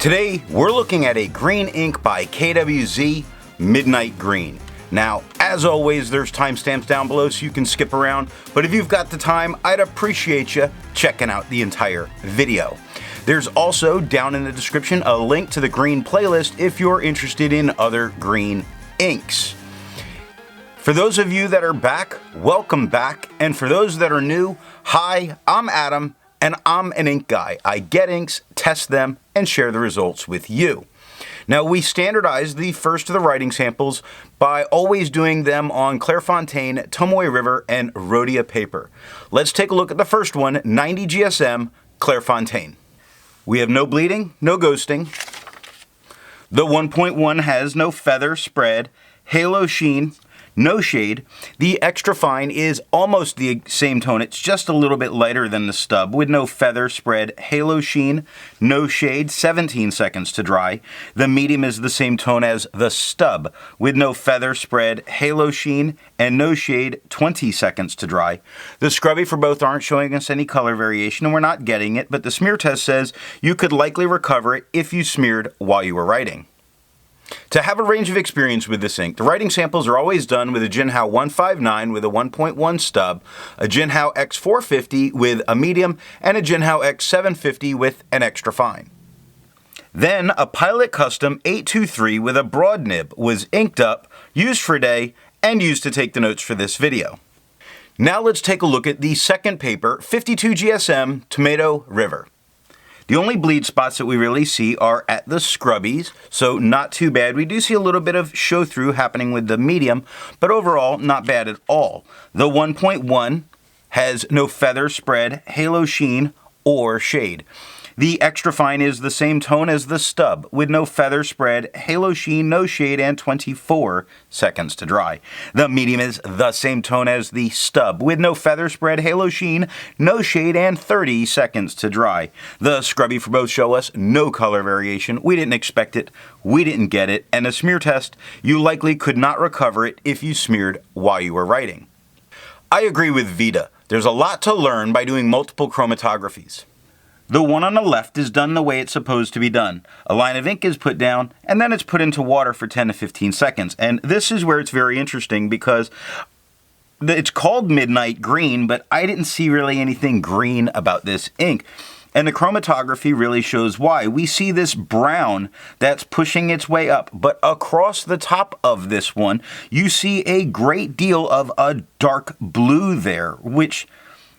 Today, we're looking at a green ink by KWZ Midnight Green. Now, as always, there's timestamps down below so you can skip around, but if you've got the time, I'd appreciate you checking out the entire video. There's also, down in the description, a link to the green playlist if you're interested in other green inks. For those of you that are back, welcome back, and for those that are new, hi, I'm Adam, and I'm an ink guy. I get inks, test them, and share the results with you. Now, we standardized the first of the writing samples by always doing them on Clairfontaine, Tomoe River, and Rhodia paper. Let's take a look at the first one, 90 GSM, Clairfontaine. We have no bleeding, no ghosting. The 1.1 has no feather, spread, halo sheen, no shade. The extra fine is almost the same tone. It's just a little bit lighter than the stub with no feather, spread, halo sheen, no shade, 17 seconds to dry. The medium is the same tone as the stub with no feather, spread, halo sheen, and no shade, 20 seconds to dry. The scrubby for both aren't showing us any color variation and we're not getting it, but the smear test says you could likely recover it if you smeared while you were writing. To have a range of experience with this ink, the writing samples are always done with a Jinhao 159 with a 1.1 stub, a Jinhao X450 with a medium, and a Jinhao X750 with an extra fine. Then a Pilot Custom 823 with a broad nib was inked up, used for a day, and used to take the notes for this video. Now let's take a look at the second paper, 52 GSM, Tomoe River. The only bleed spots that we really see are at the scrubbies, so not too bad. We do see a little bit of show through happening with the medium, but overall not bad at all. The 1.1 has no feather, spread, halo sheen, or shade. The extra fine is the same tone as the stub with no feather, spread, halo sheen, no shade, and 24 seconds to dry. The medium is the same tone as the stub with no feather, spread, halo sheen, no shade, and 30 seconds to dry. The scrubby for both show us no color variation. We didn't expect it, we didn't get it, and a smear test, you likely could not recover it if you smeared while you were writing. I agree with Vita. There's a lot to learn by doing multiple chromatographies. The one on the left is done the way it's supposed to be done. A line of ink is put down, and then it's put into water for 10 to 15 seconds. And this is where it's very interesting because it's called Midnight Green, but I didn't see really anything green about this ink. And the chromatography really shows why. We see this brown that's pushing its way up, but across the top of this one, you see a great deal of a dark blue there, which...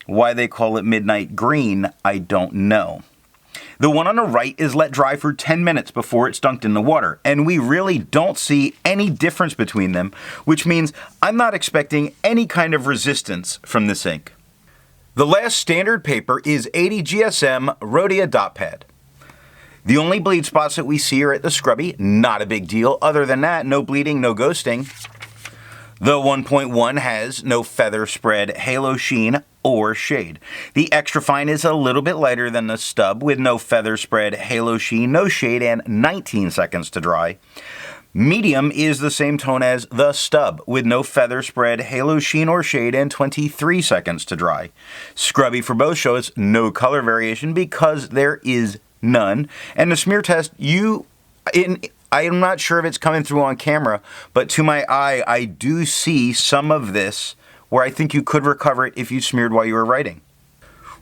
why they call it Midnight Green, I don't know. The one on the right is let dry for 10 minutes before it's dunked in the water, and we really don't see any difference between them, which means I'm not expecting any kind of resistance from this ink. The last standard paper is 80 GSM Rhodia dot pad. The only bleed spots that we see are at the scrubby, not a big deal. Other than that, no bleeding, no ghosting. The 1.1 has no feather, spread, halo sheen, or shade. The extra fine is a little bit lighter than the stub with no feather, spread, halo sheen, no shade, and 19 seconds to dry. Medium is the same tone as the stub with no feather, spread, halo sheen, or shade, and 23 seconds to dry. Scrubby for both shows no color variation because there is none. And the smear test, I am not sure if it's coming through on camera, but to my eye, I do see some of this where I think you could recover it if you smeared while you were writing.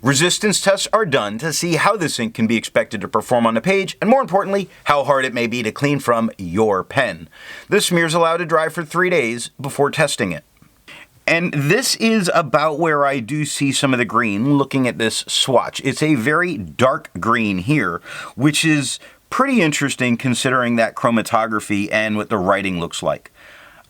Resistance tests are done to see how this ink can be expected to perform on the page, and more importantly, how hard it may be to clean from your pen. The smear is allowed to dry for 3 days before testing it. And this is about where I do see some of the green looking at this swatch. It's a very dark green here, which is pretty interesting considering that chromatography and what the writing looks like.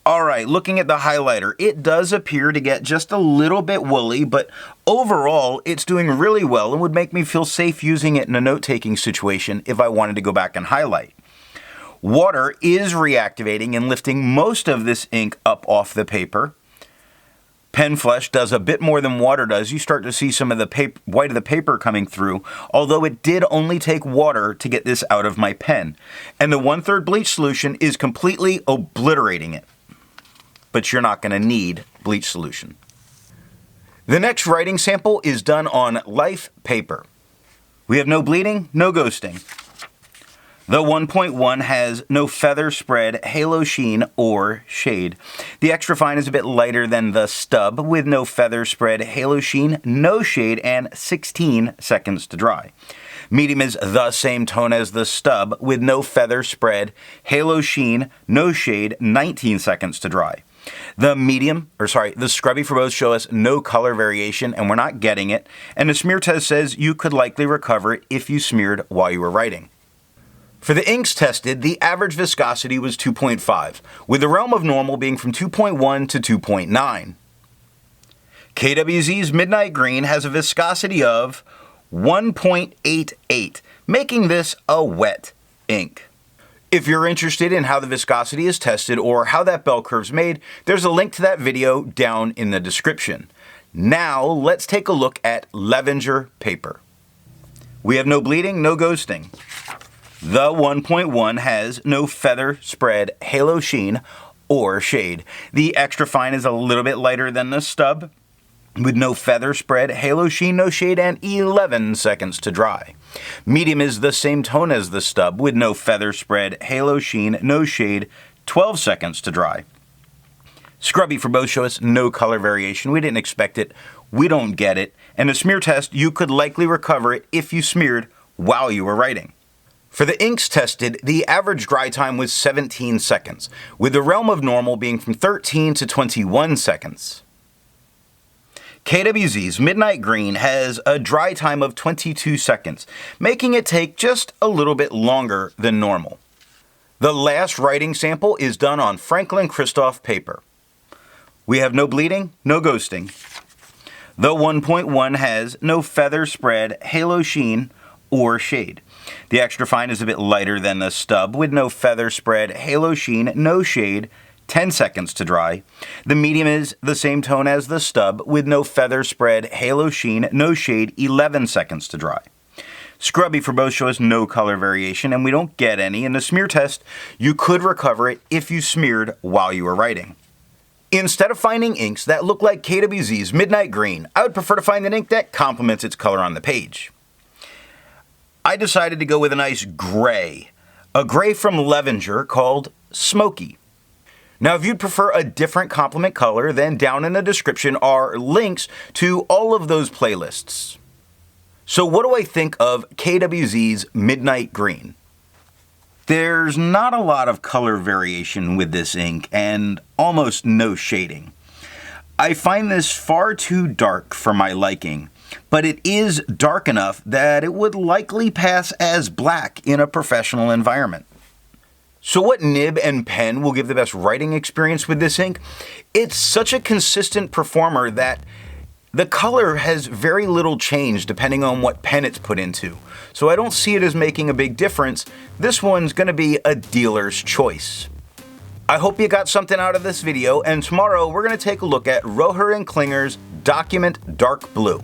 Alright, looking at the highlighter, it does appear to get just a little bit woolly, but overall it's doing really well and would make me feel safe using it in a note-taking situation if I wanted to go back and highlight. Water is reactivating and lifting most of this ink up off the paper. Pen flesh does a bit more than water does. You start to see some of the white of the paper coming through, although it did only take water to get this out of my pen. And the 1/3 bleach solution is completely obliterating it. But you're not going to need bleach solution. The next writing sample is done on life paper. We have no bleeding, no ghosting. The 1.1 has no feather spread, halo sheen, or shade. The extra fine is a bit lighter than the stub with no feather spread, halo sheen, no shade, and 16 seconds to dry. Medium is the same tone as the stub with no feather spread, halo sheen, no shade, 19 seconds to dry. The scrubby for both show us no color variation, and we're not getting it, and the smear test says you could likely recover it if you smeared while you were writing. For the inks tested, the average viscosity was 2.5, with the realm of normal being from 2.1 to 2.9. KWZ's Midnight Green has a viscosity of 1.88, making this a wet ink. If you're interested in how the viscosity is tested or how that bell curve's made, there's a link to that video down in the description. Now, let's take a look at Levenger paper. We have no bleeding, no ghosting. The 1.1 has no feather spread, halo sheen, or shade. The extra fine is a little bit lighter than the stub, with no feather spread, halo sheen, no shade, and 11 seconds to dry. Medium is the same tone as the stub, with no feather spread, halo sheen, no shade, 12 seconds to dry. Scrubby for both show us no color variation. We didn't expect it, we don't get it, and a smear test, you could likely recover it if you smeared while you were writing. For the inks tested, the average dry time was 17 seconds, with the realm of normal being from 13 to 21 seconds. KWZ's Midnight Green has a dry time of 22 seconds, making it take just a little bit longer than normal. The last writing sample is done on Franklin Christoph paper. We have no bleeding, no ghosting. The 1.1 has no feather spread, halo sheen, or shade. The extra fine is a bit lighter than the stub, with no feather spread, halo sheen, no shade, 10 seconds to dry. The medium is the same tone as the stub, with no feather spread, halo sheen, no shade, 11 seconds to dry. Scrubby for both show us no color variation, and we don't get any. In the smear test, you could recover it if you smeared while you were writing. Instead of finding inks that look like KWZ's Midnight Green, I would prefer to find an ink that complements its color on the page. I decided to go with a nice gray. A gray from Levenger called Smokey. Now, if you'd prefer a different complement color, then down in the description are links to all of those playlists. So what do I think of KWZ's Midnight Green? There's not a lot of color variation with this ink and almost no shading. I find this far too dark for my liking, but it is dark enough that it would likely pass as black in a professional environment. So what nib and pen will give the best writing experience with this ink? It's such a consistent performer that the color has very little change depending on what pen it's put into. So I don't see it as making a big difference. This one's going to be a dealer's choice. I hope you got something out of this video, and tomorrow we're going to take a look at Roher & Klinger's Document Dark Blue.